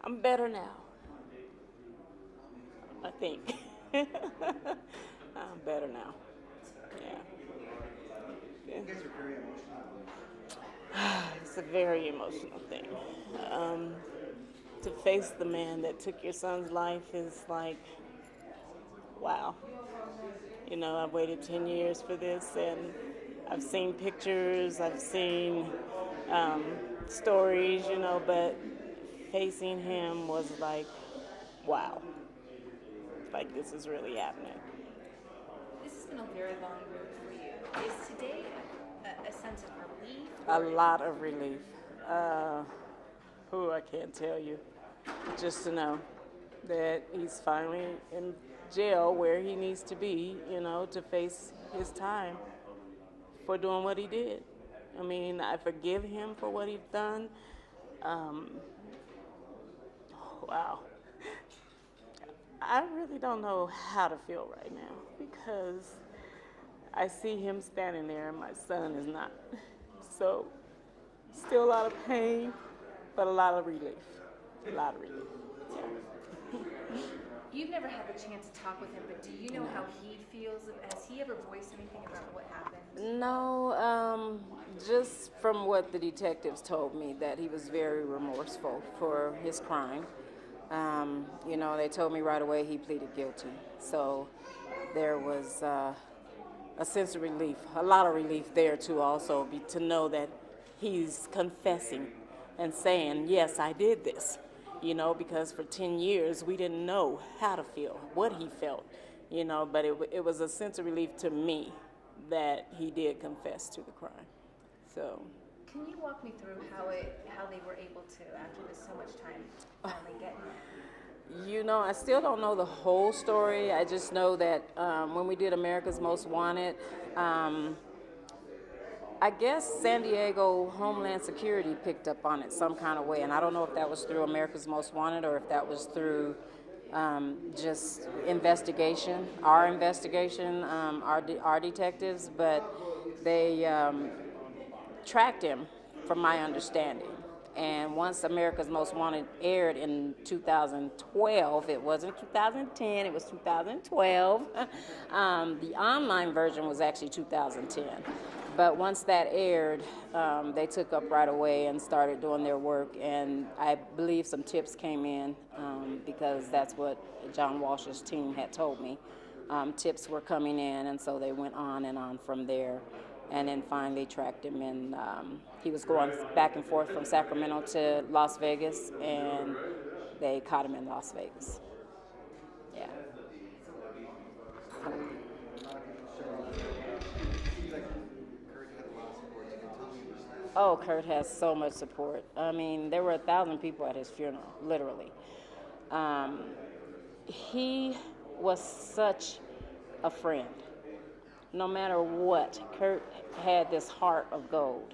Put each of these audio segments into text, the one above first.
I'm better now, I think. I'm better now. Yeah. Yeah. It's a very emotional thing. Um, to face the man that took your son's life is like, wow. You know, I've waited 10 years for this, and I've seen pictures, I've seen um, stories, but facing him was like, wow, like this is really happening. This has been a very long road for you. Is today a sense of relief? A lot of relief. Uh, who I can't tell you. Just to know that he's finally in jail where he needs to be, to face his time for doing what he did. I mean, I forgive him for what he's done. Um, wow. I really don't know how to feel right now because I see him standing there and my son is not. So, still a lot of pain, but a lot of relief. A lot of relief. Yeah. You've never had the chance to talk with him, but do you know how he feels? Has he ever voiced anything about what happened? No, just from what the detectives told me, that he was very remorseful for his crime. They told me right away he pleaded guilty. So there was a sense of relief, a lot of relief there too also, to know that he's confessing and saying, yes, I did this. Because for 10 years we didn't know how to feel, what he felt, but it was a sense of relief to me that he did confess to the crime. So, can you walk me through how they were able to, after this so much time, finally get him? I still don't know the whole story. I just know that when we did America's Most Wanted, I guess San Diego Homeland Security picked up on it some kind of way, and I don't know if that was through America's Most Wanted or if that was through just investigation, our detectives, but they tracked him, from my understanding. And once America's Most Wanted aired in 2012, it wasn't 2010, it was 2012. The online version was actually 2010. But once that aired, they took up right away and started doing their work. And I believe some tips came in because that's what John Walsh's team had told me. Tips were coming in, and so they went on and on from there. And then finally tracked him, and he was going back and forth from Sacramento to Las Vegas, and they caught him in Las Vegas. Yeah. Oh, Kurt has so much support. I mean, there were 1,000 people at his funeral, literally. Um, he was such a friend. No matter what, Kurt had this heart of gold,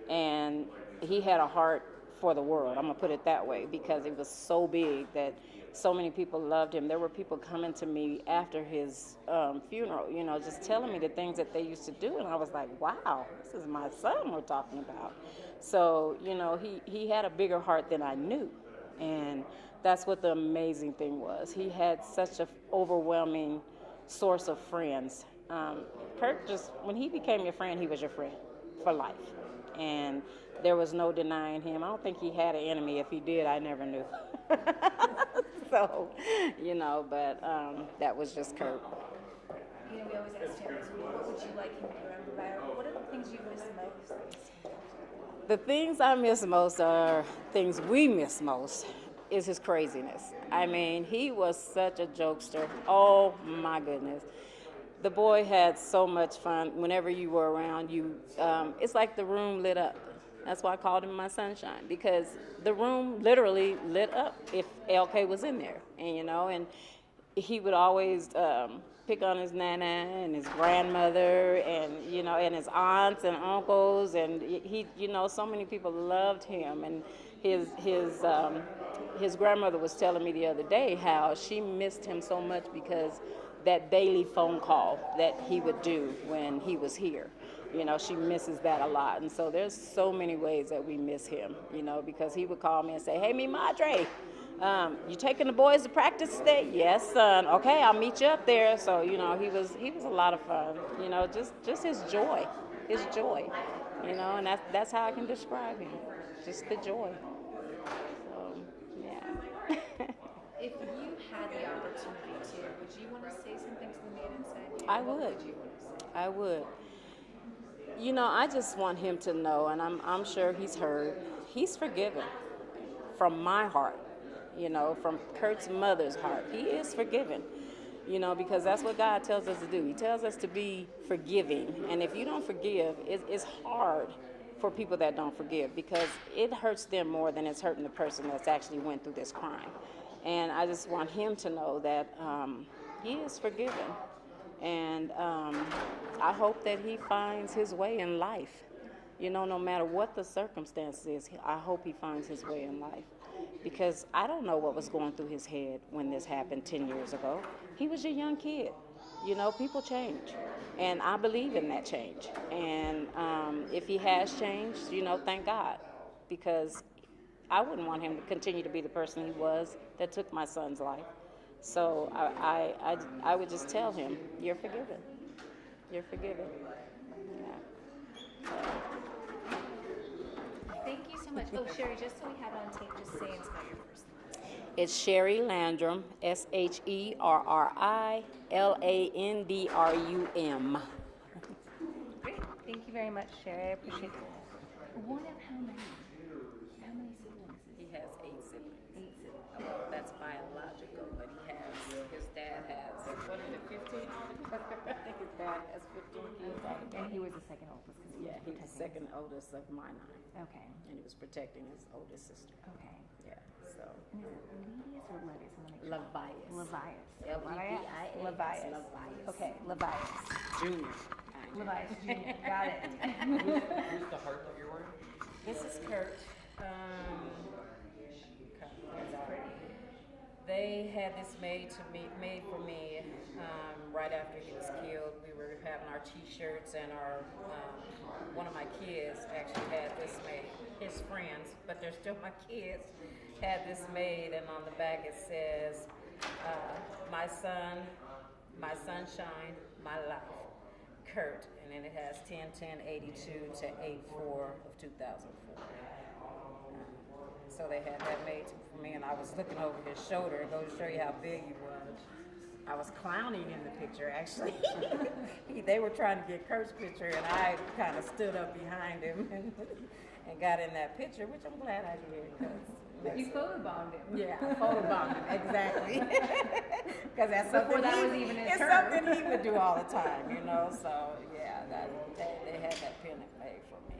and he had a heart for the world. I'm gonna put it that way because it was so big that so many people loved him. There were people coming to me after his funeral, just telling me the things that they used to do, and I was like, wow, this is my son we're talking about. So, he had a bigger heart than I knew, and that's what the amazing thing was. He had such an overwhelming source of friends. Kurt, just when he became your friend, he was your friend for life, and there was no denying him. I don't think he had an enemy. If he did, I never knew. So, but that was just Kurt. We always ask families, what would you like him to remember by, or what are the things you miss most? The things I miss most are things we miss most is his craziness. I mean, he was such a jokester. Oh my goodness. The boy had so much fun. Whenever you were around, it's like the room lit up. That's why I called him my sunshine, because the room literally lit up if LK was in there. And he would always pick on his nana and his grandmother and his aunts and uncles, and he so many people loved him. And his grandmother was telling me the other day how she missed him so much because that daily phone call that he would do when he was here. She misses that a lot. And so there's so many ways that we miss him, because he would call me and say, hey, mi madre, You taking the boys to practice today? Yes, son. Okay, I'll meet you up there. So he was a lot of fun. Just his joy, and that's how I can describe him. Just the joy. So yeah. If you had the opportunity to, would you want to say something to the man inside you? I What would. you want to say? I would. I just want him to know, and I'm sure he's heard. He's forgiven from my heart. From Kurt's mother's heart. He is forgiven. Because that's what God tells us to do. He tells us to be forgiving. And if you don't forgive, it's hard for people that don't forgive because it hurts them more than it's hurting the person that's actually went through this crime. And I just want him to know that he is forgiven. And I hope that he finds his way in life. No matter what the circumstances is, I hope he finds his way in life. Because I don't know what was going through his head when this happened 10 years ago. He was a young kid. People change. And I believe in that change. And if he has changed, thank God. Because I wouldn't want him to continue to be the person he was that took my son's life. So I would just tell him, you're forgiven. You're forgiven. Yeah. Thank you so much. Oh, Sherry, just so we have it on tape, just say and spell your first name. It's Sherry Landrum, SherryLandrum. Great. Thank you very much, Sherry. I appreciate it. One of how many? How many siblings? He has 8 siblings. 8 siblings. Well, that's biological, but his dad has, what is it, 15? I think his dad has 15 kids altogether. And he was the second oldest. Yeah, he was the second oldest of my 9. Okay. And he was protecting his oldest sister. Okay. Yeah, so. And is it Levius or Levius? Levias. Levias. Levias. Levias. Levias. Okay, Levias. Junior. Levias Jr. Got it. Who's the heart that you're wearing? This is Kurt. They had this made for me right after he was killed. We were having our T-shirts, and our one of my kids actually had this made. His friends, but they're still my kids, had this made, and on the back it says, "My son, my sunshine, my life, Kurt," and then it has 10/10/82 to 8/4 of 2004. So they had that made for me, and I was looking over his shoulder. It goes to show you how big he was. I was clowning in the picture, actually. They were trying to get Kurt's picture, and I kind of stood up behind him and got in that picture, which I'm glad I did. You photobombed him. Yeah, I photobombed him, exactly. Because that's something Before that was even his it's turn. something he would do all the time, So yeah, they had that pin made for me.